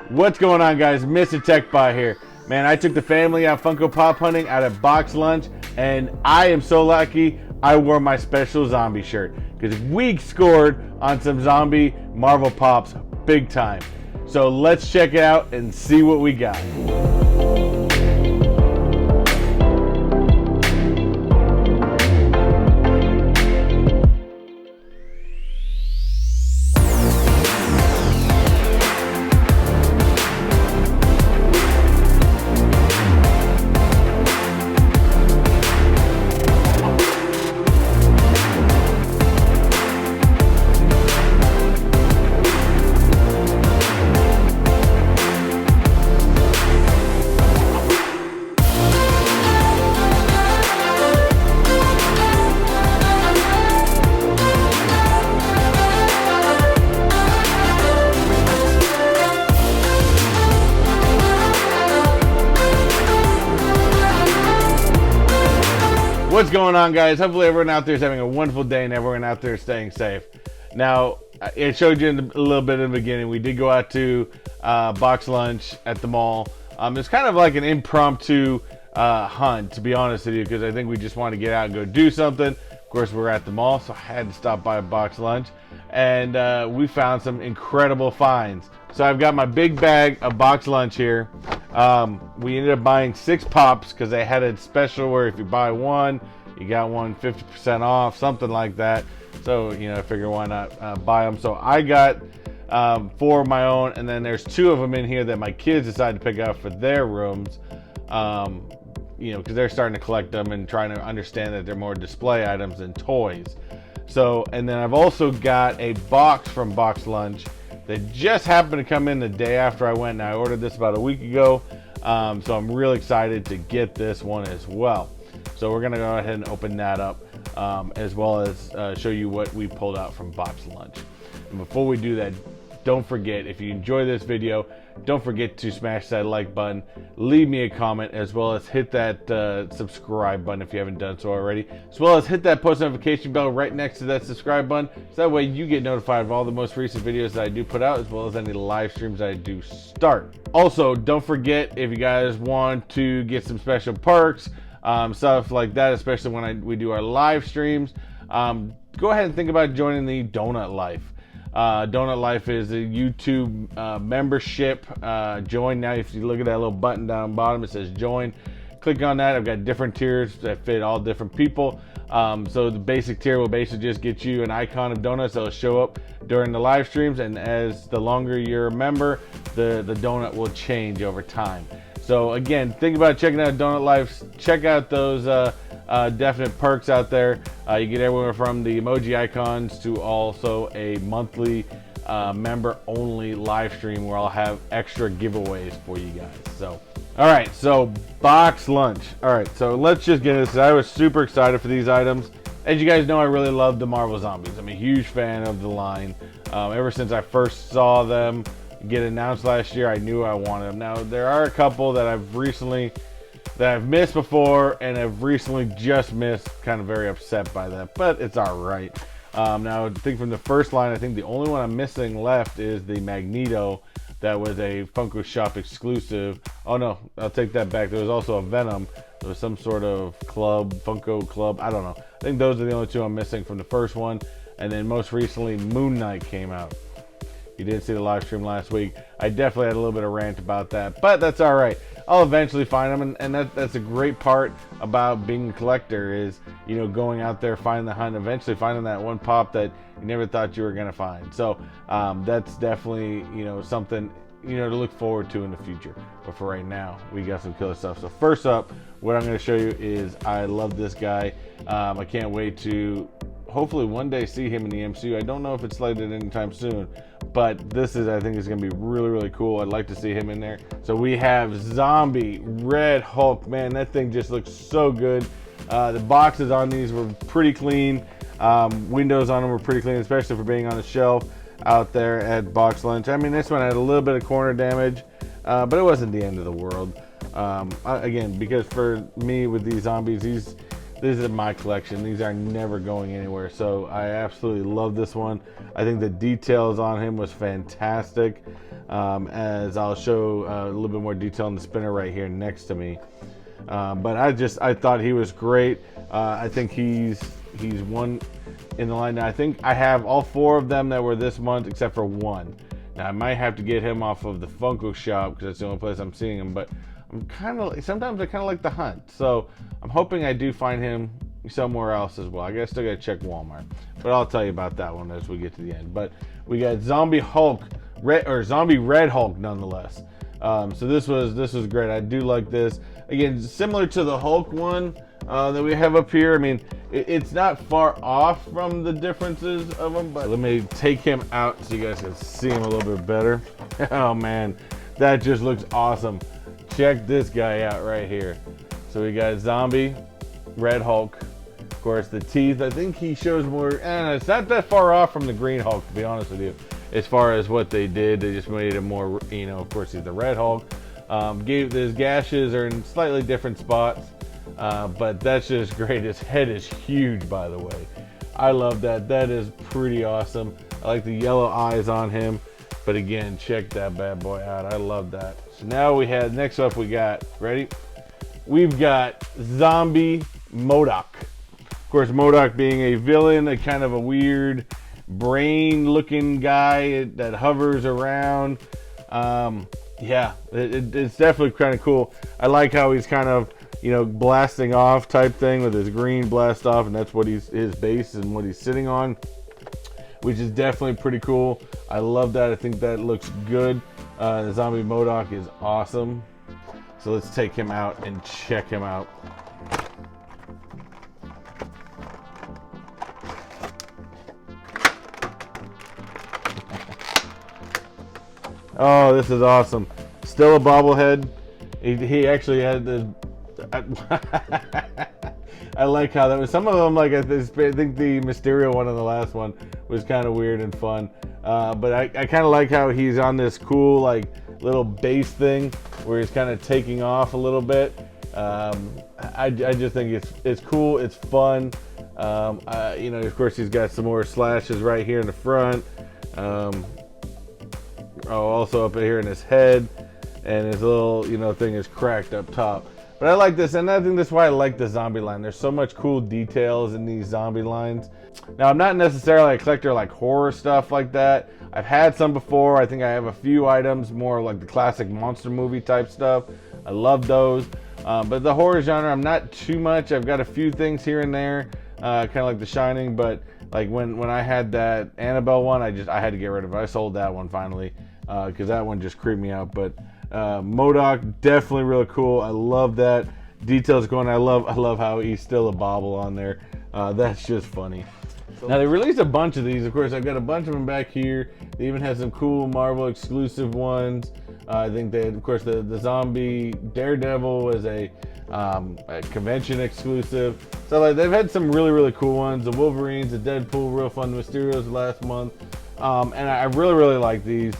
What's going on, guys? Mr. TechBot here. Man, I took the family out Funko Pop hunting out at box lunch, and I am so lucky I wore my special zombie shirt because we scored on some zombie Marvel Pops big time. So let's check it out and see what we got. What's going on, guys? Hopefully everyone out there is having a wonderful day and everyone out there is staying safe. Now, I showed you a little bit in the beginning. We did go out to box lunch at the mall. It's kind of like an impromptu hunt, to be honest with you, because I think we just wanted to get out and go do something. Of course, we're at the mall, so I had to stop by a box lunch, and we found some incredible finds. So I've got my big bag of box lunch here. We ended up buying 6 pops because they had a special where if you buy one, you got one 50% off, something like that. So, you know, I figure why not buy them. So I got 4 of my own, and then there's 2 of them in here that my kids decided to pick out for their rooms. You know, because they're starting to collect them and trying to understand that they're more display items than toys. So, and then I've also got a box from Box Lunch that just happened to come in the day after I went, and I ordered this about a week ago. So I'm really excited to get this one as well. So we're gonna go ahead and open that up, as well as show you what we pulled out from Box Lunch. And before we do that, don't forget, if you enjoy this video, don't forget to smash that like button, leave me a comment, as well as hit that subscribe button if you haven't done so already, as well as hit that post notification bell right next to that subscribe button, so that way you get notified of all the most recent videos that I do put out, as well as any live streams that I do start. Also, don't forget, if you guys want to get some special perks, stuff like that, especially when we do our live streams, go ahead and think about joining the Donut Life. Donut Life is a YouTube membership. Join now. If you look at that little button down bottom, it says join. Click on that. I've got different tiers that fit all different people. So the basic tier will basically just get you an icon of donuts that'll show up during the live streams, and as the longer you're a member, the donut will change over time. So again, think about checking out Donut Life. Check out those definite perks out there. You get everywhere from the emoji icons to also a monthly member only live stream where I'll have extra giveaways for you guys. So all right, so box lunch. All right, so let's just get into this. I was super excited for these items. As you guys know, I really love the Marvel Zombies. I'm a huge fan of the line. Ever since I first saw them get announced last year, I knew I wanted them. Now, there are a couple that I've missed before and have recently just missed. Kind of very upset by that, but it's all right. Now, I think from the first line, I think the only one I'm missing left is the Magneto. That was a Funko Shop exclusive. Oh no, I'll take that back. There was also a Venom. There was some sort of club, Funko Club. I don't know. I think those are the only 2 I'm missing from the first one. And then most recently, Moon Knight came out. You didn't see the live stream last week. I definitely had a little bit of rant about that, but that's all right. I'll eventually find them, and that's a great part about being a collector is, you know, going out there, finding the hunt, eventually finding that one pop that you never thought you were gonna find. So that's definitely, you know, something, you know, to look forward to in the future. But for right now, we got some killer stuff. So first up, what I'm gonna show you is I love this guy. I can't wait to hopefully one day see him in the MCU. I don't know if it's slated anytime soon, but this is, I think, is going to be really, really cool. I'd like to see him in there. So we have Zombie Red Hulk. Man, that thing just looks so good. The boxes on these were pretty clean. Windows on them were pretty clean, especially for being on the shelf out there at Box Lunch. I mean, this one had a little bit of corner damage, but it wasn't the end of the world. Again, because for me with these zombies, this is my collection. These are never going anywhere. So I absolutely love this one. I think the details on him was fantastic. As I'll show a little bit more detail on the spinner right here next to me. But I thought he was great. I think he's one in the line. Now, I think I have all 4 of them that were this month except for one. Now I might have to get him off of the Funko shop because that's the only place I'm seeing him. But sometimes I kind of like the hunt. So I'm hoping I do find him somewhere else as well. I guess still gotta check Walmart, but I'll tell you about that one as we get to the end. But we got Zombie Hulk, Zombie Red Hulk nonetheless. So this was great. I do like this. Again, similar to the Hulk one that we have up here. I mean, it's not far off from the differences of them, but let me take him out so you guys can see him a little bit better. Oh man, that just looks awesome. Check this guy out right here. So we got Zombie Red Hulk. Of course, the teeth, I think he shows more, and it's not that far off from the Green Hulk, to be honest with you. As far as what they did, they just made it more, you know, of course he's the Red Hulk. His gashes are in slightly different spots, but that's just great. His head is huge, by the way. I love that. That is pretty awesome. I like the yellow eyes on him, but again, check that bad boy out. I love that. So now we have, next up we got, ready? We've got Zombie MODOK. Of course, MODOK being a villain, a kind of a weird brain-looking guy that hovers around. Yeah, it's definitely kind of cool. I like how he's kind of, you know, blasting off type thing with his green blast off, and that's what his base and what he's sitting on, which is definitely pretty cool. I love that. I think that looks good. The Zombie MODOK is awesome. So let's take him out and check him out. Oh, this is awesome. Still a bobblehead. He actually had this. I like how that was. Some of them, like I think the Mysterio one and the last one was kind of weird and fun. But I kind of like how he's on this cool like little base thing where he's kind of taking off a little bit. I just think it's cool. It's fun. You know, of course, he's got some more slashes right here in the front. Also up here in his head, and his little, you know, thing is cracked up top. But I like this, and I think that's why I like the zombie line. There's so much cool details in these zombie lines. Now, I'm not necessarily a collector like horror stuff like that. I've had some before. I think I have a few items more like the classic monster movie type stuff. I love those. But the horror genre, I'm not too much. I've got a few things here and there, kind of like The Shining. But like when I had that Annabelle one, I had to get rid of it. I sold that one finally because that one just creeped me out. But MODOK, definitely really cool. I love that. Details going. I love how he's still a bobble on there. That's just funny. Now they released a bunch of these. Of course, I've got a bunch of them back here. They even have some cool Marvel exclusive ones. I think they had, of course, the Zombie Daredevil was a convention exclusive. So like they've had some really cool ones. The Wolverines, the Deadpool, real fun. The Mysterios last month, and I really like these.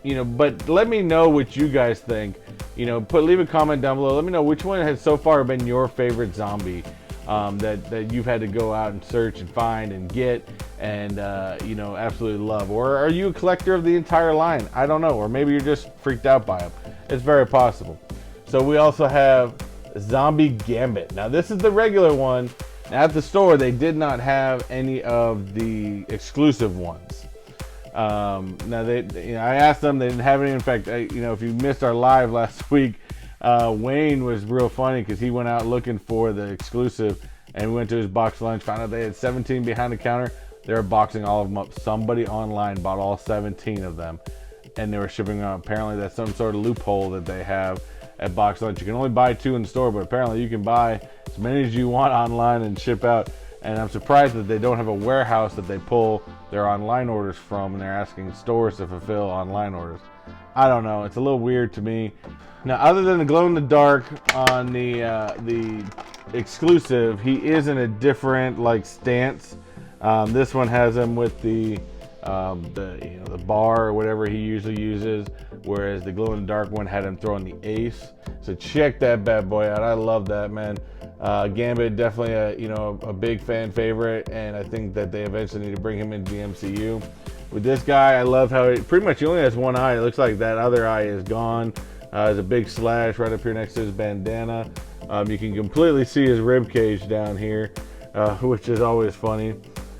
You know, but let me know what you guys think. You know, leave a comment down below. Let me know which one has so far been your favorite zombie that you've had to go out and search and find and get and you know, absolutely love. Or are you a collector of the entire line? I don't know. Or maybe you're just freaked out by them. It's very possible. So we also have Zombie Gambit. Now this is the regular one. At the store, they did not have any of the exclusive ones. Now I asked them, they didn't have any. In fact, you know, if you missed our live last week, Wayne was real funny because he went out looking for the exclusive, and we went to his box lunch, found out they had 17 behind the counter. They were boxing all of them up. Somebody online bought all 17 of them, and they were shipping them out. Apparently, that's some sort of loophole that they have at box lunch. You can only buy 2 in the store, but apparently you can buy as many as you want online and ship out. And I'm surprised that they don't have a warehouse that they pull their online orders from, and they're asking stores to fulfill online orders. I don't know. It's a little weird to me. Now, other than the glow-in-the-dark on the exclusive, he is in a different like stance. This one has him with the bar or whatever he usually uses, whereas the glow-in-the-dark one had him throwing the ace. So check that bad boy out. I love that, man. Gambit definitely a big fan favorite, and I think that they eventually need to bring him into the MCU. With this guy, I love how pretty much he only has one eye. It looks like that other eye is gone. There's a big slash right up here next to his bandana. You can completely see his rib cage down here, which is always funny.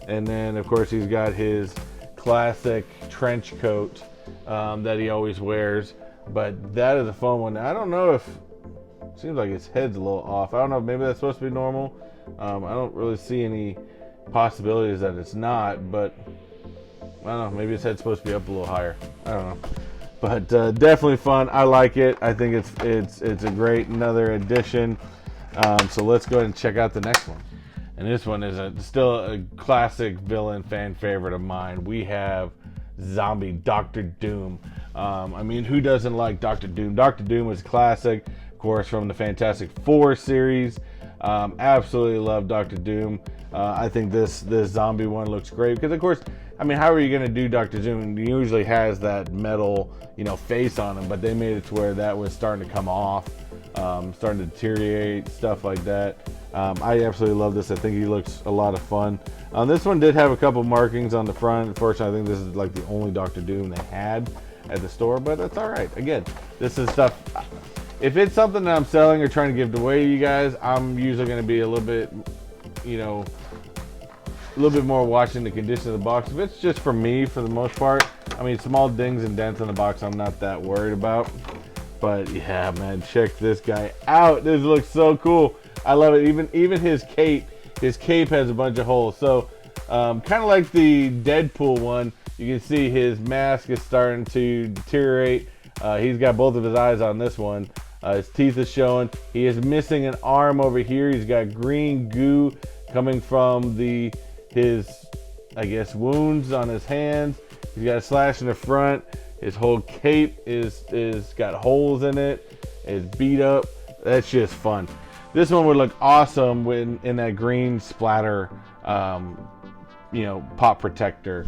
And then of course he's got his classic trench coat that he always wears. But that is a fun one. I don't know if seems like his head's a little off. I don't know. Maybe that's supposed to be normal. I don't really see any possibilities that it's not, but I don't know. Maybe his head's supposed to be up a little higher. I don't know. But definitely fun. I like it. I think it's a great another addition. So let's go ahead and check out the next one. And this one is still a classic villain fan favorite of mine. We have Zombie Dr. Doom. I mean, who doesn't like Dr. Doom? Dr. Doom was classic, of course, from the Fantastic Four series. Absolutely love Dr. Doom. I think this zombie one looks great because, of course, I mean, how are you going to do Dr. Doom? He usually has that metal, face on him, but they made it to where that was starting to come off, starting to deteriorate, stuff like that. I absolutely love this. I think he looks a lot of fun. This one did have a couple markings on the front. Unfortunately, I think this is like the only Dr. Doom they had at the store, but that's all right. Again, this is stuff. If it's something that I'm selling or trying to give away to you guys, I'm usually going to be a little bit, a little bit more watching the condition of the box. If it's just for me, for the most part, I mean, small dings and dents on the box, I'm not that worried about. But yeah, man, check this guy out. This looks so cool. I love it. Even his cape has a bunch of holes. So kind of like the Deadpool one, you can see his mask is starting to deteriorate. He's got both of his eyes on this one. His teeth is showing. He is missing an arm over here. He's got green goo coming from his I guess wounds on his hands. He's got a slash in the front. His whole cape is got holes in it. It's beat up. That's just fun. This one would look awesome when in that green splatter, pop protector,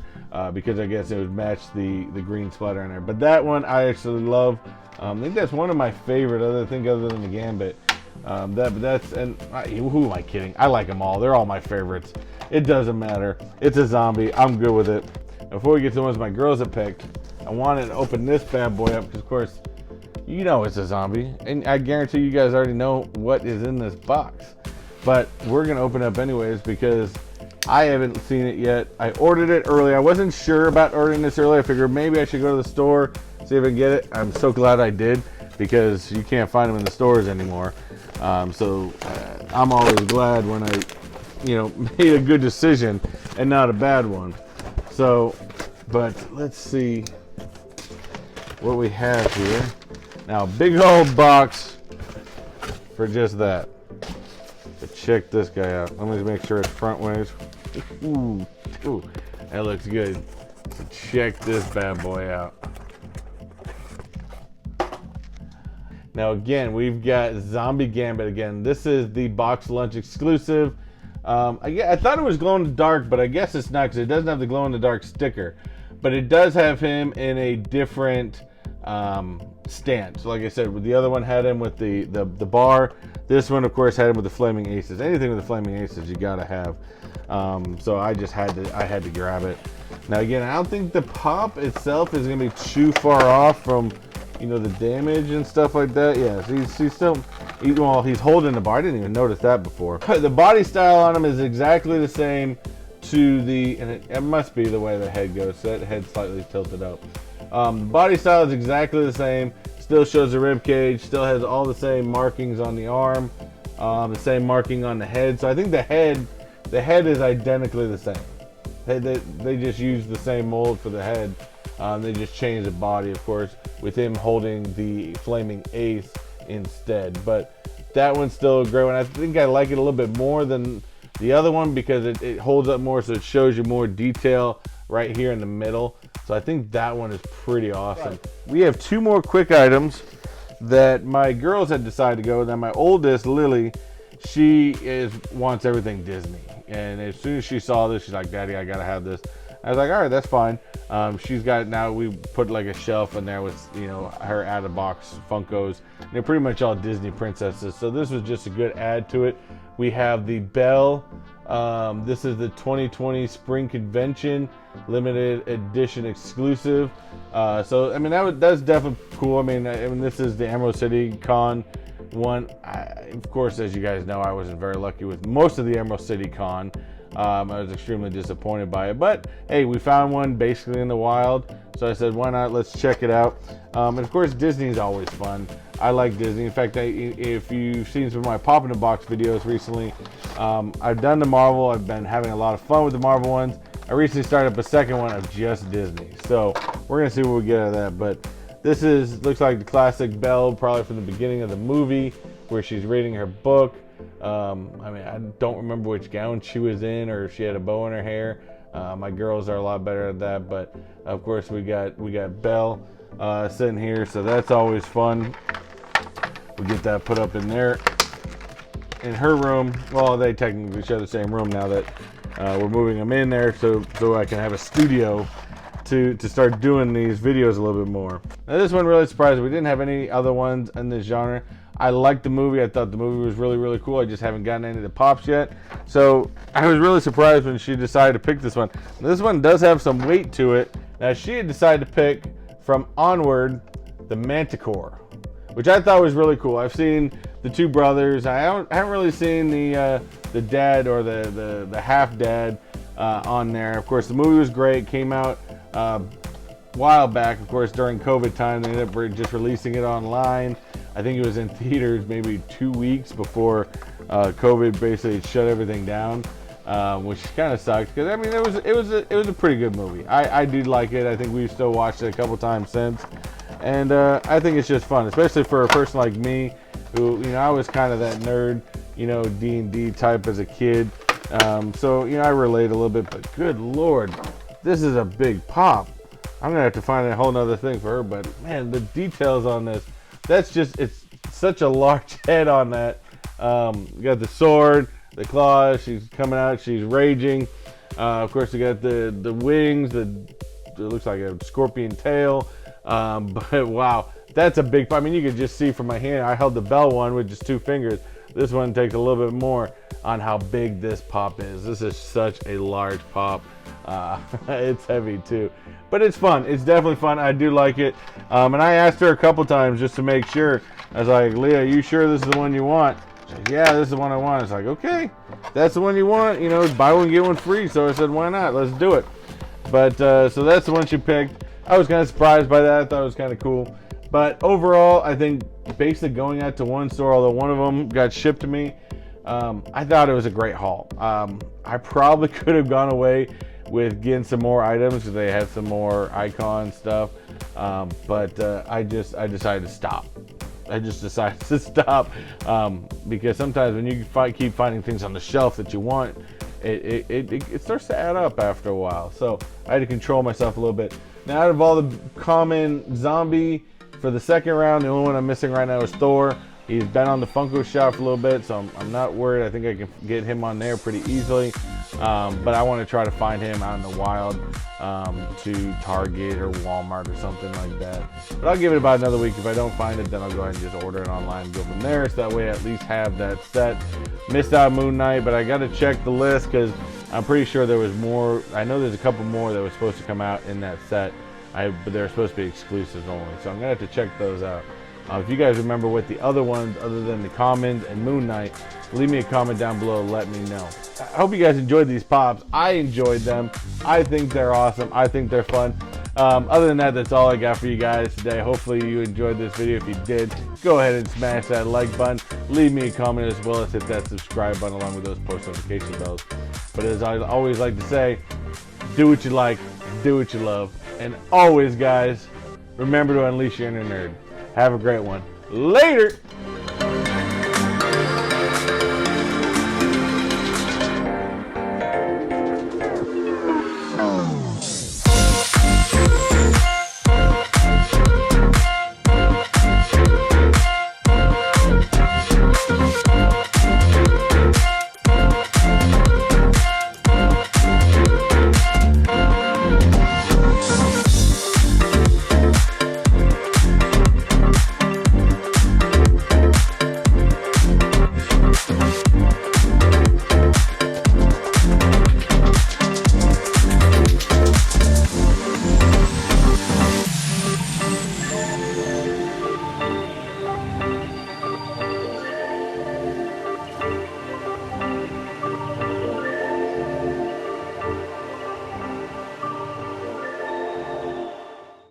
because I guess it would match the green splatter in there. But that one I actually love. I think that's one of my favorite. Other than the Gambit. Who am I kidding? I like them all. They're all my favorites. It doesn't matter. It's a zombie. I'm good with it. Before we get to the ones my girls have picked, I wanted to open this bad boy up because, of course, it's a zombie, and I guarantee you guys already know what is in this box. But we're gonna open it up anyways because I haven't seen it yet. I ordered it early. I wasn't sure about ordering this early. I figured maybe I should go to the store, see if I can get it. I'm so glad I did because you can't find them in the stores anymore. So I'm always glad when I, made a good decision and not a bad one. So, but let's see what we have here. Now, big old box for just that. But check this guy out. Let me make sure it's front ways. Ooh, that looks good. So check this bad boy out. Now again, we've got Zombie Gambit again. This is the box lunch exclusive. I thought it was glow in the dark, but I guess it's not because it doesn't have the glow in the dark sticker. But it does have him in a different stance. So like I said, the other one had him with the bar. This one, of course, had him with the flaming aces. Anything with the flaming aces, you gotta have. So I had to grab it. Now again, I don't think the pop itself is gonna be too far off from the damage and stuff like that. Yeah, so he's holding the bar. I didn't even notice that before. The body style on him is exactly the same to and it must be the way the head goes. So that head's slightly tilted up. Body style is exactly the same. Still shows the rib cage. Still has all the same markings on the arm. The same marking on the head. So I think the head is identically the same. They just use the same mold for the head. They just changed the body, of course, with him holding the flaming ace instead. But that one's still a great one. I think I like it a little bit more than the other one because it holds up more, so it shows you more detail right here in the middle. So I think that one is pretty awesome. Right. We have two more quick items that my girls had decided to go with. And my oldest, Lily, she wants everything Disney. And as soon as she saw this, she's like, Daddy, I gotta have this. I was like, all right, that's fine. She's got, now we put like a shelf in there with, you know, her out of box Funkos. They're pretty much all Disney princesses. So this was just a good add to it. We have the Belle. This is the 2020 Spring Convention limited edition exclusive. So I mean that's definitely cool. I mean this is the Emerald City Con one. Of course, as you guys know, I wasn't very lucky with most of the Emerald City Con. I was extremely disappointed by it, but hey, we found one basically in the wild, so I said, why not? Let's check it out. And of course, Disney is always fun. I like Disney. In fact, if you've seen some of my Pop in the Box videos recently, I've done the Marvel. I've been having a lot of fun with the Marvel ones. I recently started up a second one of just Disney, so we're gonna see what we get out of that. But this looks like the classic Belle, probably from the beginning of the movie, where she's reading her book. I mean, I don't remember which gown she was in, or if she had a bow in her hair. My girls are a lot better at that, but of course we got Belle sitting here, so that's always fun. We get that put up in there in her room. Well, they technically share the same room now that we're moving them in there, so I can have a studio to start doing these videos a little bit more. Now this one really surprised me. We didn't have any other ones in this genre. I liked the movie. I thought the movie was really, really cool. I just haven't gotten any of the pops yet. So I was really surprised when she decided to pick this one. This one does have some weight to it. Now she had decided to pick from Onward the Manticore, which I thought was really cool. I've seen the two brothers. I haven't really seen the dad or the half dad on there. Of course, the movie was great. Came out a while back. Of course, during COVID time, they ended up just releasing it online. I think it was in theaters maybe 2 weeks before COVID basically shut everything down, which kind of sucked, because I mean it was a pretty good movie. I did like it. I think we've still watched it a couple times since, and I think it's just fun, especially for a person like me, who, you know, I was kind of that nerd, you know, D&D type as a kid. So, you know, I relate a little bit, but good Lord, this is a big pop. I'm gonna have to find a whole nother thing for her, but man, the details on this. That's just, it's such a large head on that. You got the sword, the claws, she's coming out, she's raging. Of course, you got the wings, it looks like a scorpion tail. But wow, that's a big, I mean, you could just see from my hand, I held the Belle one with just 2 fingers. This one takes a little bit more on how big this pop is. This is such a large pop. It's heavy too, but it's fun. It's definitely fun. I do like it. And I asked her a couple times just to make sure. I was like, Leah, you sure this is the one you want? She said, yeah, this is the one I want. It's like, okay, that's the one you want. You know, buy one, get one free. So I said, why not? Let's do it. But so that's the one she picked. I was kind of surprised by that. I thought it was kind of cool. But overall, I think basically going out to one store, although one of them got shipped to me, I thought it was a great haul. I probably could have gone away with getting some more items, because they had some more icon stuff, but I decided to stop. I just decided to stop, because sometimes when you keep finding things on the shelf that you want, it starts to add up after a while. So I had to control myself a little bit. Now, out of all the common zombie for the second round, the only one I'm missing right now is Thor. He's been on the Funko shop for a little bit, so I'm not worried. I think I can get him on there pretty easily. But I want to try to find him out in the wild, to Target or Walmart or something like that. But I'll give it about another week. If I don't find it, then I'll go ahead and just order it online and go from there. So that way I at least have that set. Missed out Moon Knight, but I got to check the list, because I'm pretty sure there was more. I know there's a couple more that was supposed to come out in that set, but they're supposed to be exclusives only. So I'm going to have to check those out. If you guys remember what the other ones, other than the Commons and Moon Knight, leave me a comment down below and let me know. I hope you guys enjoyed these pops. I enjoyed them. I think they're awesome. I think they're fun. Other than that, that's all I got for you guys today. Hopefully you enjoyed this video. If you did, go ahead and smash that like button. Leave me a comment, as well as hit that subscribe button along with those post notification bells. But as I always like to say, do what you like, do what you love. And always, guys, remember to unleash your inner nerd. Have a great one. Later!